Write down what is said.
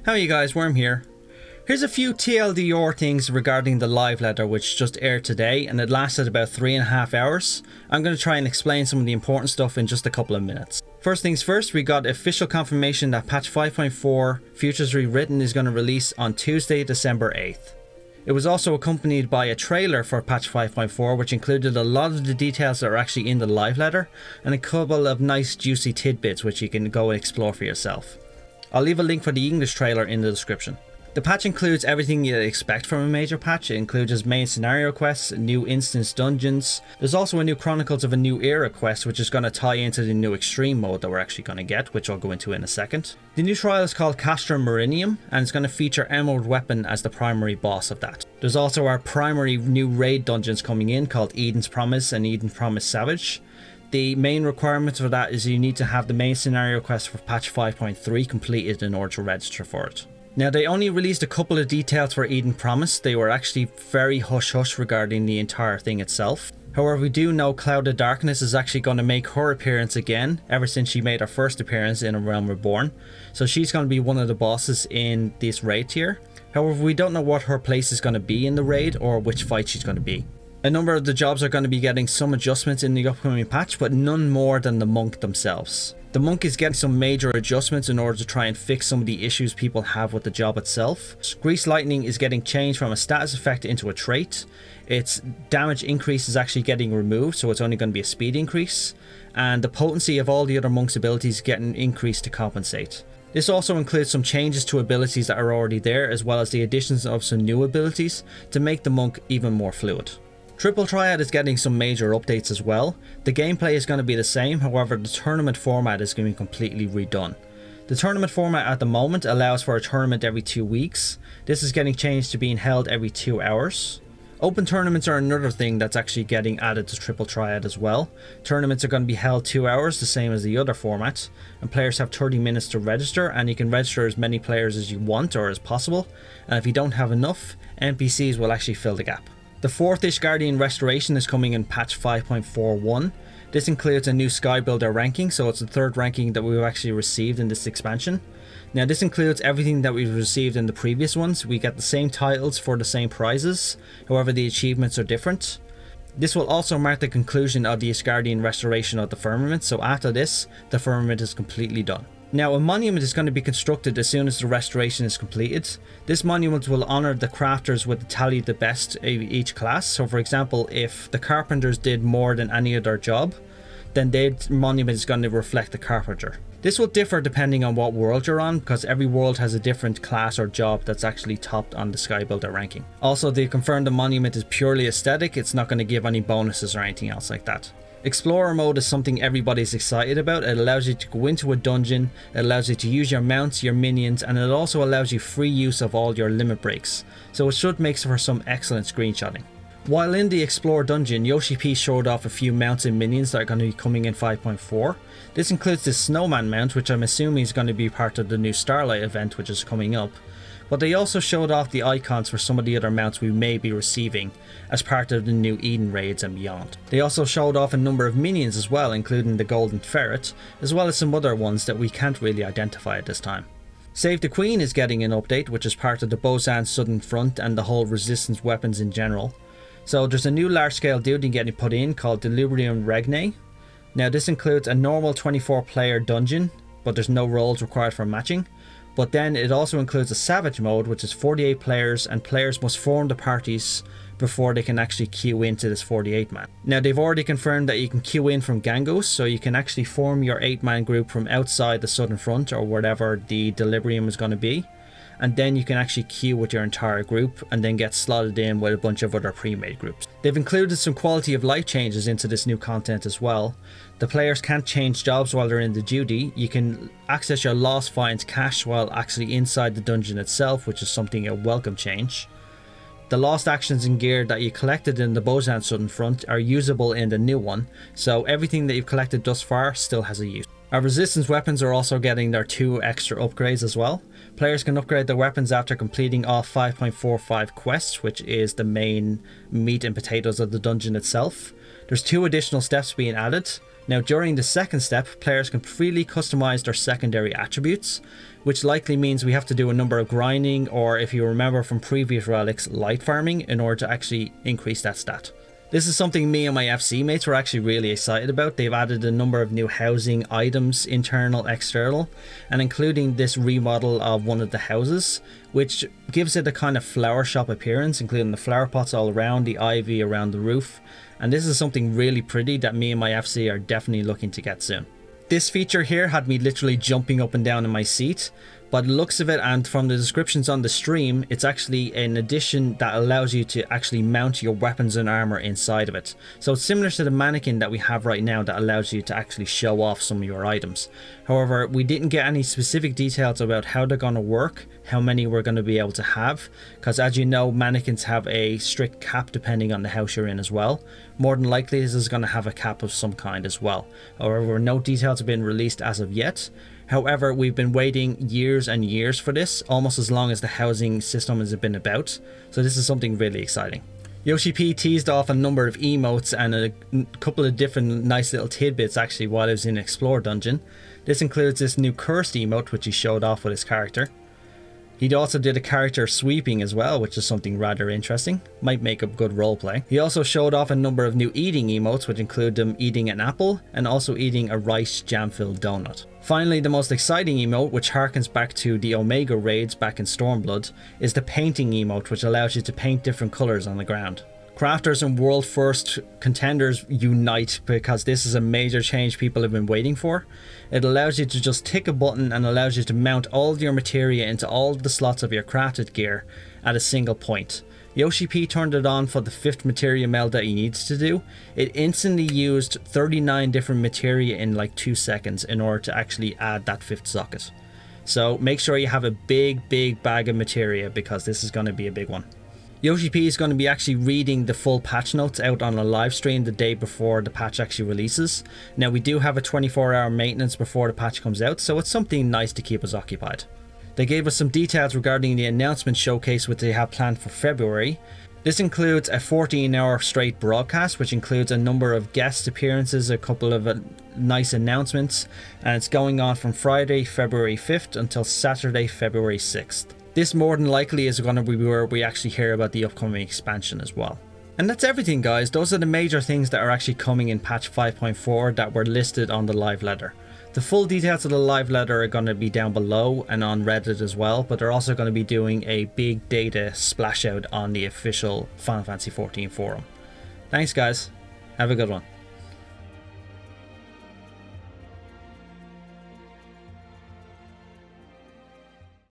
How are you guys? Wyrm here. Here's a few TLDR things regarding the live letter which just aired today, and it lasted about 3.5 hours. I'm going to try and explain some of the important stuff in just a couple of minutes. First things first, we got official confirmation that patch 5.4 Futures Rewritten is going to release on Tuesday, December 8th. It was also accompanied by a trailer for patch 5.4 which included a lot of the details that are actually in the live letter and a couple of nice juicy tidbits which you can go and explore for yourself. I'll leave a link for the English trailer in the description. The patch includes everything you'd expect from a major patch. It includes its main scenario quests, new instance dungeons. There's also a new Chronicles of a New Era quest which is going to tie into the new extreme mode that we're actually going to get, which I'll go into in a second. The new trial is called Wyrmlimion and it's going to feature Emerald Weapon as the primary boss of that. There's also our primary new raid dungeons coming in called Eden's Promise and Eden's Promise Savage. The main requirement for that is you need to have the main scenario quest for patch 5.3 completed in order to register for it. Now, they only released a couple of details for Eden Promise. They were actually very hush-hush regarding the entire thing itself. However, we do know Cloud of Darkness is actually going to make her appearance again ever since she made her first appearance in A Realm Reborn. So she's going to be one of the bosses in this raid tier. However, we don't know what her place is going to be in the raid or which fight she's going to be. A number of the jobs are going to be getting some adjustments in the upcoming patch, but none more than the monk themselves. The monk is getting some major adjustments in order to try and fix some of the issues people have with the job itself. Grease Lightning is getting changed from a status effect into a trait. Its damage increase is actually getting removed, so it's only going to be a speed increase. And the potency of all the other monk's abilities is getting increased to compensate. This also includes some changes to abilities that are already there, as well as the additions of some new abilities to make the monk even more fluid. Triple Triad is getting some major updates as well. The gameplay is going to be the same, however the tournament format is going to be completely redone. The tournament format at the moment allows for a tournament every 2 weeks. This is getting changed to being held every 2 hours. Open tournaments are another thing that's actually getting added to Triple Triad as well. Tournaments are going to be held 2 hours, the same as the other format, and players have 30 minutes to register, and you can register as many players as you want or as possible, and if you don't have enough, NPCs will actually fill the gap. The 4th Ishgardian Restoration is coming in patch 5.41. This includes a new Sky Builder ranking, so it's the 3rd ranking that we've actually received in this expansion. Now this includes everything that we've received in the previous ones. We get the same titles for the same prizes, however the achievements are different. This will also mark the conclusion of the Ishgardian Restoration of the Firmament, so after this, the Firmament is completely done. Now, a monument is going to be constructed as soon as the restoration is completed. This monument will honour the crafters with the tally the best of each class. So for example, if the carpenters did more than any other job, then their monument is going to reflect the carpenter. This will differ depending on what world you're on, because every world has a different class or job that's actually topped on the Sky Builder ranking. Also, they confirmed the monument is purely aesthetic. It's not going to give any bonuses or anything else like that. Explorer mode is something everybody's excited about. It allows you to go into a dungeon, it allows you to use your mounts, your minions, and it also allows you free use of all your limit breaks, so it should make for some excellent screenshotting. While in the Explorer dungeon, Yoshi P showed off a few mounts and minions that are going to be coming in 5.4. This includes this Snowman mount, which I'm assuming is going to be part of the new Starlight event which is coming up. But they also showed off the icons for some of the other mounts we may be receiving as part of the new Eden raids and beyond. They also showed off a number of minions as well, including the Golden Ferret, as well as some other ones that we can't really identify at this time. Save the Queen is getting an update, which is part of the Bozan's Southern Front and the whole resistance weapons in general. So there's a new large scale duty getting put in called Delirium Regne. Now this includes a normal 24 player dungeon, but there's no roles required for matching. But then it also includes a Savage mode, which is 48 players, and players must form the parties before they can actually queue into this 48 man. Now they've already confirmed that you can queue in from Gangos, so you can actually form your 8-man group from outside the Southern Front or whatever the Delirium is going to be. And then you can actually queue with your entire group and then get slotted in with a bunch of other pre-made groups. They've included some quality of life changes into this new content as well. The players can't change jobs while they're in the duty. You can access your Lost Finds cache while actually inside the dungeon itself, which is something a welcome change. The lost actions and gear that you collected in the Bozan Southern Front are usable in the new one, so everything that you've collected thus far still has a use. Our resistance weapons are also getting their 2 extra upgrades as well. Players can upgrade their weapons after completing all 5.45 quests, which is the main meat and potatoes of the dungeon itself. There's 2 additional steps being added. Now during the second step, players can freely customize their secondary attributes, which likely means we have to do a number of grinding, or if you remember from previous relics, light farming, in order to actually increase that stat. This is something me and my FC mates were actually really excited about. They've added a number of new housing items, internal, external, and including this remodel of one of the houses, which gives it a kind of flower shop appearance, including the flower pots all around, the ivy around the roof. And this is something really pretty that me and my FC are definitely looking to get soon. This feature here had me literally jumping up and down in my seat. By the looks of it and from the descriptions on the stream, it's actually an addition that allows you to actually mount your weapons and armor inside of it. So it's similar to the mannequin that we have right now that allows you to actually show off some of your items. However, we didn't get any specific details about how they're going to work, how many we're going to be able to have, because as you know, mannequins have a strict cap depending on the house you're in as well. More than likely this is going to have a cap of some kind as well. However, no details have been released as of yet. However, we've been waiting years and years for this, almost as long as the housing system has been about, so this is something really exciting. Yoshi P teased off a number of emotes and a couple of different nice little tidbits actually while I was in Explore Dungeon. This includes this new cursed emote which he showed off with his character. He also did a character sweeping as well, which is something rather interesting. Might make a good roleplay. He also showed off a number of new eating emotes, which include them eating an apple and also eating a rice jam-filled donut. Finally, the most exciting emote, which harkens back to the Omega raids back in Stormblood, is the painting emote, which allows you to paint different colours on the ground. Crafters and world first contenders unite, because this is a major change people have been waiting for. It allows you to just tick a button and allows you to mount all of your materia into all the slots of your crafted gear at a single point. Yoshi P turned it on for the 5th materia meld that he needs to do. It instantly used 39 different materia in like 2 seconds in order to actually add that 5th socket. So make sure you have a big bag of materia, because this is going to be a big one. Yoshi P is going to be actually reading the full patch notes out on a live stream the day before the patch actually releases. Now we do have a 24-hour maintenance before the patch comes out, so it's something nice to keep us occupied. They gave us some details regarding the announcement showcase which they have planned for February. This includes a 14-hour straight broadcast, which includes a number of guest appearances, a couple of nice announcements, and it's going on from Friday, February 5th until Saturday, February 6th. This more than likely is going to be where we actually hear about the upcoming expansion as well. And that's everything, guys. Those are the major things that are actually coming in patch 5.4 that were listed on the live letter. The full details of the live letter are going to be down below and on Reddit as well, but they're also going to be doing a big data splash out on the official Final Fantasy XIV forum. Thanks guys, have a good one.